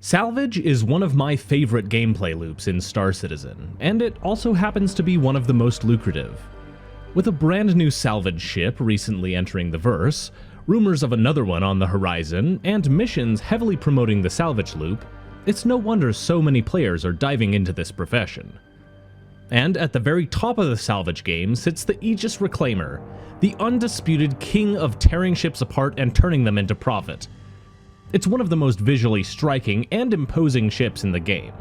Salvage is one of my favorite gameplay loops in Star Citizen, and it also happens to be one of the most lucrative. With a brand new salvage ship recently entering the verse, rumors of another one on the horizon, and missions heavily promoting the salvage loop, it's no wonder so many players are diving into this profession. And at the very top of the salvage game sits the Aegis Reclaimer, the undisputed king of tearing ships apart and turning them into profit. It's one of the most visually striking and imposing ships in the game,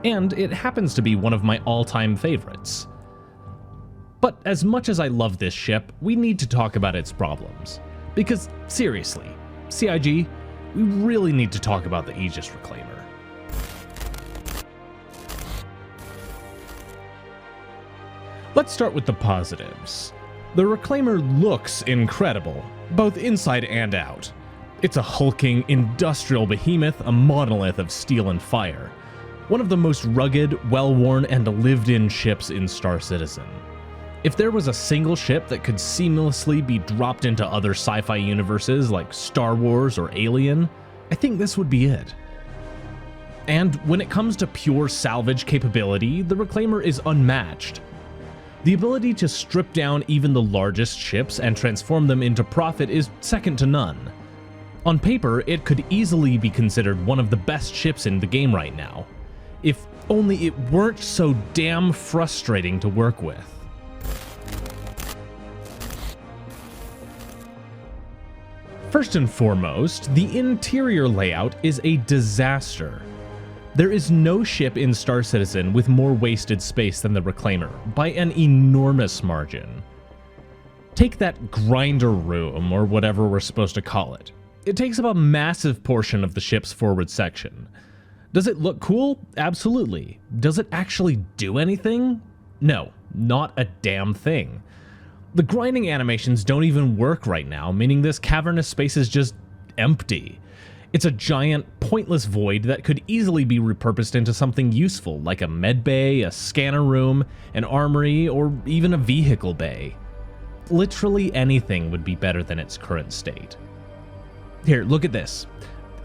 and it happens to be one of my all-time favorites. But as much as I love this ship, we need to talk about its problems. Because, seriously, CIG, we really need to talk about the Aegis Reclaimer. Let's start with the positives. The Reclaimer looks incredible, both inside and out. It's a hulking, industrial behemoth, a monolith of steel and fire. One of the most rugged, well-worn, and lived-in ships in Star Citizen. If there was a single ship that could seamlessly be dropped into other sci-fi universes like Star Wars or Alien, I think this would be it. And when it comes to pure salvage capability, the Reclaimer is unmatched. The ability to strip down even the largest ships and transform them into profit is second to none. On paper, it could easily be considered one of the best ships in the game right now, if only it weren't so damn frustrating to work with. First and foremost, the interior layout is a disaster. There is no ship in Star Citizen with more wasted space than the Reclaimer, by an enormous margin. Take that grinder room, or whatever we're supposed to call it. It takes up a massive portion of the ship's forward section. Does it look cool? Absolutely. Does it actually do anything? No, not a damn thing. The grinding animations don't even work right now, meaning this cavernous space is just empty. It's a giant, pointless void that could easily be repurposed into something useful, like a med bay, a scanner room, an armory, or even a vehicle bay. Literally anything would be better than its current state. Here, look at this.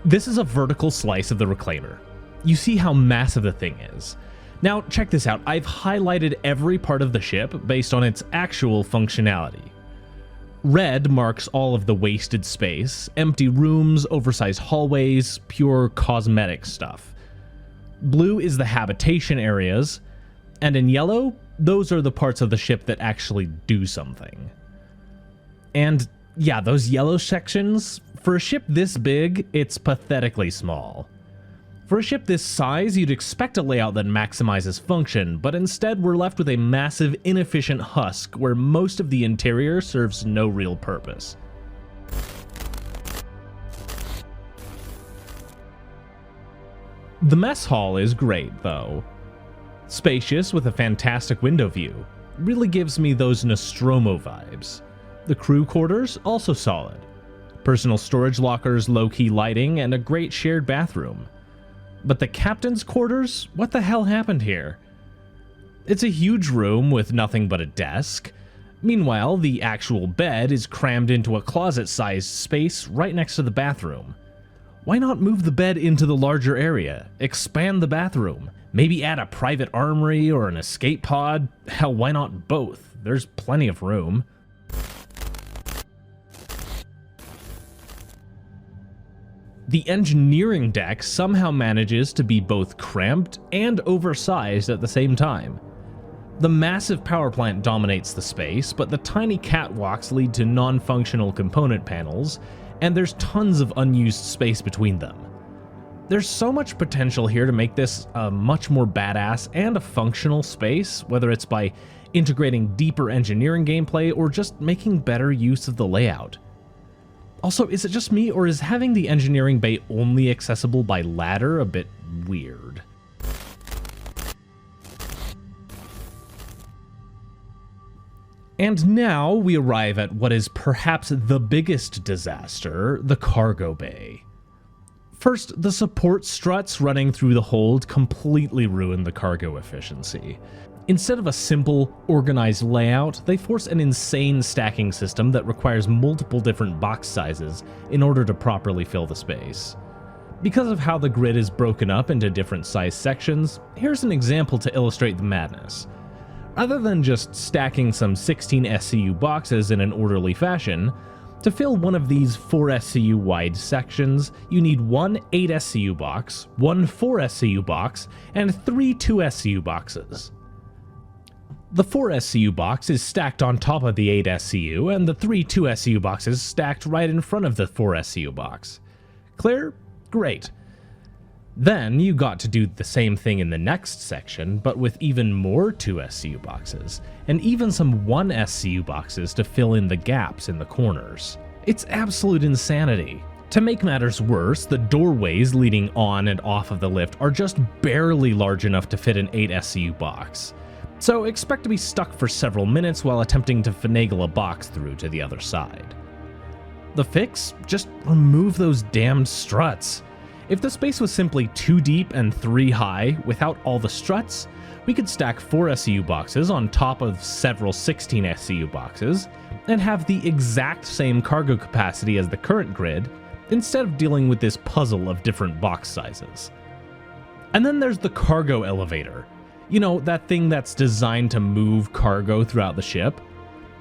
This is a vertical slice of the Reclaimer. You see how massive the thing is. Now, check this out. I've highlighted every part of the ship based on its actual functionality. Red marks all of the wasted space, empty rooms, oversized hallways, pure cosmetic stuff. Blue is the habitation areas, and in yellow, those are the parts of the ship that actually do something. And yeah, those yellow sections, for a ship this big, it's pathetically small. For a ship this size, you'd expect a layout that maximizes function, but instead we're left with a massive, inefficient husk where most of the interior serves no real purpose. The mess hall is great, though. Spacious with a fantastic window view. Really gives me those Nostromo vibes. The crew quarters, also solid. Personal storage lockers, low-key lighting, and a great shared bathroom. But the captain's quarters? What the hell happened here? It's a huge room with nothing but a desk. Meanwhile, the actual bed is crammed into a closet-sized space right next to the bathroom. Why not move the bed into the larger area? Expand the bathroom? Maybe add a private armory or an escape pod? Hell, why not both? There's plenty of room. The engineering deck somehow manages to be both cramped and oversized at the same time. The massive power plant dominates the space, but the tiny catwalks lead to non-functional component panels, and there's tons of unused space between them. There's so much potential here to make this a much more badass and a functional space, whether it's by integrating deeper engineering gameplay or just making better use of the layout. Also, is it just me, or is having the engineering bay only accessible by ladder a bit weird? And now we arrive at what is perhaps the biggest disaster, the cargo bay. First, the support struts running through the hold completely ruin the cargo efficiency. Instead of a simple, organized layout, they force an insane stacking system that requires multiple different box sizes in order to properly fill the space. Because of how the grid is broken up into different size sections, here's an example to illustrate the madness. Rather than just stacking some 16 SCU boxes in an orderly fashion, to fill one of these 4 SCU wide sections, you need one 8 SCU box, one 4 SCU box, and 3 2 SCU boxes. The 4 SCU box is stacked on top of the 8 SCU, and the 3 2 SCU boxes stacked right in front of the 4 SCU box. Clear? Great. Then you got to do the same thing in the next section, but with even more 2 SCU boxes, and even some 1 SCU boxes to fill in the gaps in the corners. It's absolute insanity. To make matters worse, the doorways leading on and off of the lift are just barely large enough to fit an 8 SCU box. So expect to be stuck for several minutes while attempting to finagle a box through to the other side. The fix? Just remove those damned struts. If the space was simply 2 deep and 3 high, without all the struts, we could stack 4 SCU boxes on top of several 16 SCU boxes, and have the exact same cargo capacity as the current grid, instead of dealing with this puzzle of different box sizes. And then there's the cargo elevator. You know, that thing that's designed to move cargo throughout the ship.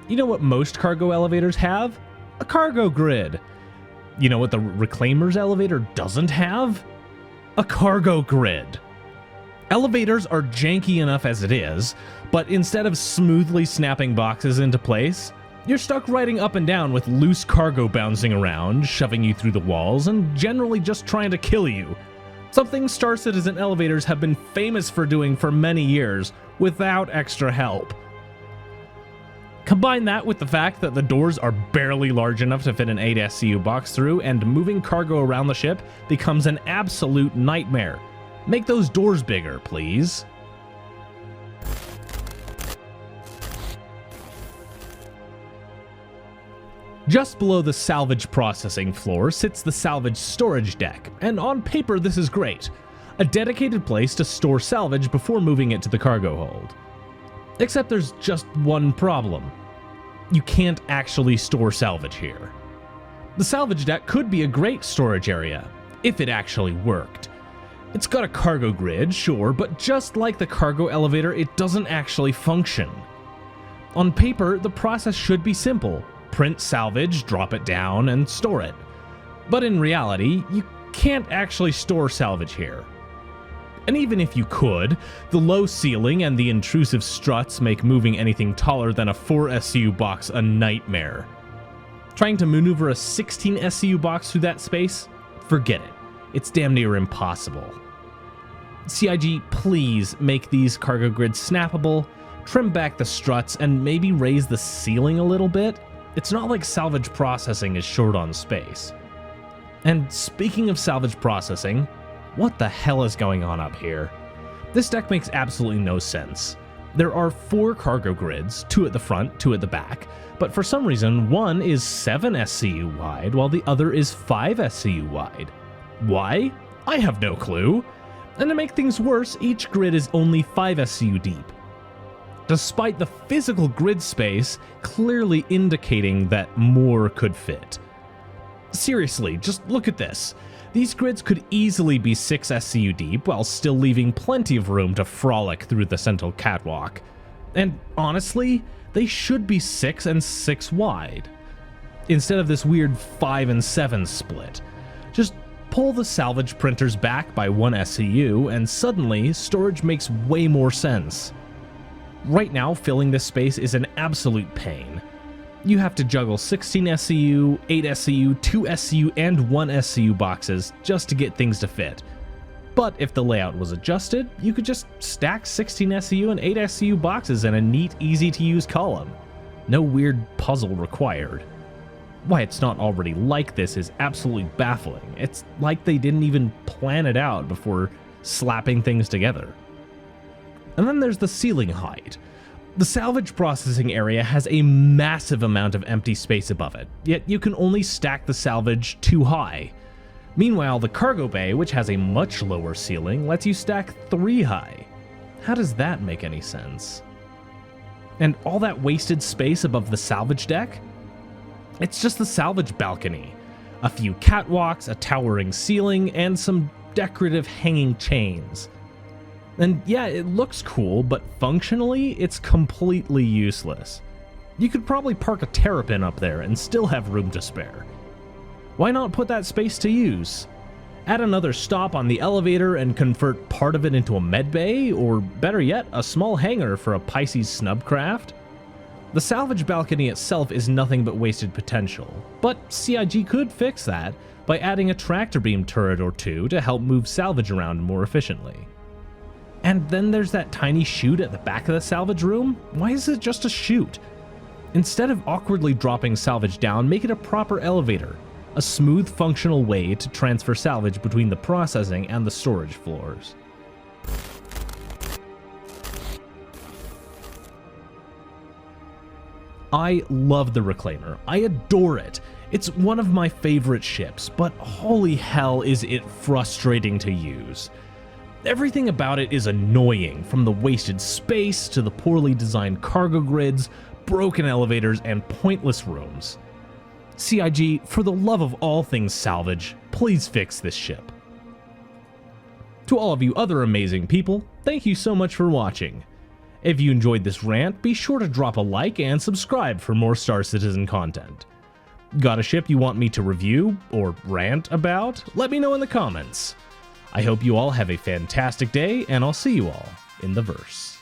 You know what most cargo elevators have? A cargo grid. You know what the Reclaimer's elevator doesn't have? A cargo grid. Elevators are janky enough as it is, but instead of smoothly snapping boxes into place, you're stuck riding up and down with loose cargo bouncing around, shoving you through the walls, and generally just trying to kill you. Something Star Citizen elevators have been famous for doing for many years, without extra help. Combine that with the fact that the doors are barely large enough to fit an 8 SCU box through, and moving cargo around the ship becomes an absolute nightmare. Make those doors bigger, please. Just below the salvage processing floor sits the salvage storage deck, and on paper this is great. A dedicated place to store salvage before moving it to the cargo hold. Except there's just one problem. You can't actually store salvage here. The salvage deck could be a great storage area, if it actually worked. It's got a cargo grid, sure, but just like the cargo elevator, it doesn't actually function. On paper, the process should be simple. Print salvage, drop it down, and store it. But in reality, you can't actually store salvage here. And even if you could, the low ceiling and the intrusive struts make moving anything taller than a 4 SCU box a nightmare. Trying to maneuver a 16 SCU box through that space? Forget it. It's damn near impossible. CIG, please make these cargo grids snappable, trim back the struts, and maybe raise the ceiling a little bit. It's not like salvage processing is short on space. And speaking of salvage processing, what the hell is going on up here? This deck makes absolutely no sense. There are 4 cargo grids, 2 at the front, 2 at the back, but for some reason one is 7 SCU wide while the other is 5 SCU wide. Why? I have no clue. And to make things worse, each grid is only 5 SCU deep, despite the physical grid space clearly indicating that more could fit. Seriously, just look at this. These grids could easily be 6 SCU deep while still leaving plenty of room to frolic through the central catwalk. And honestly, they should be 6 and 6 wide, instead of this weird 5 and 7 split. Just pull the salvage printers back by 1 SCU and suddenly storage makes way more sense. Right now, filling this space is an absolute pain. You have to juggle 16 SCU, 8 SCU, 2 SCU, and 1 SCU boxes just to get things to fit. But if the layout was adjusted, you could just stack 16 SCU and 8 SCU boxes in a neat, easy-to-use column. No weird puzzle required. Why it's not already like this is absolutely baffling. It's like they didn't even plan it out before slapping things together. And then there's the ceiling height. The salvage processing area has a massive amount of empty space above it, yet you can only stack the salvage too high. Meanwhile, the cargo bay, which has a much lower ceiling, lets you stack 3 high. How does that make any sense? And all that wasted space above the salvage deck? It's just the salvage balcony. A few catwalks, a towering ceiling, and some decorative hanging chains. And yeah, it looks cool, but functionally, it's completely useless. You could probably park a terrapin up there and still have room to spare. Why not put that space to use? Add another stop on the elevator and convert part of it into a medbay, or better yet, a small hangar for a Pisces snubcraft? The salvage balcony itself is nothing but wasted potential, but CIG could fix that by adding a tractor beam turret or two to help move salvage around more efficiently. And then there's that tiny chute at the back of the salvage room. Why is it just a chute? Instead of awkwardly dropping salvage down, make it a proper elevator, a smooth, functional way to transfer salvage between the processing and the storage floors. I love the Reclaimer. I adore it. It's one of my favorite ships, but holy hell is it frustrating to use. Everything about it is annoying, from the wasted space to the poorly designed cargo grids, broken elevators, and pointless rooms. CIG, for the love of all things salvage, please fix this ship. To all of you other amazing people, thank you so much for watching. If you enjoyed this rant, be sure to drop a like and subscribe for more Star Citizen content. Got a ship you want me to review or rant about? Let me know in the comments. I hope you all have a fantastic day, and I'll see you all in the verse.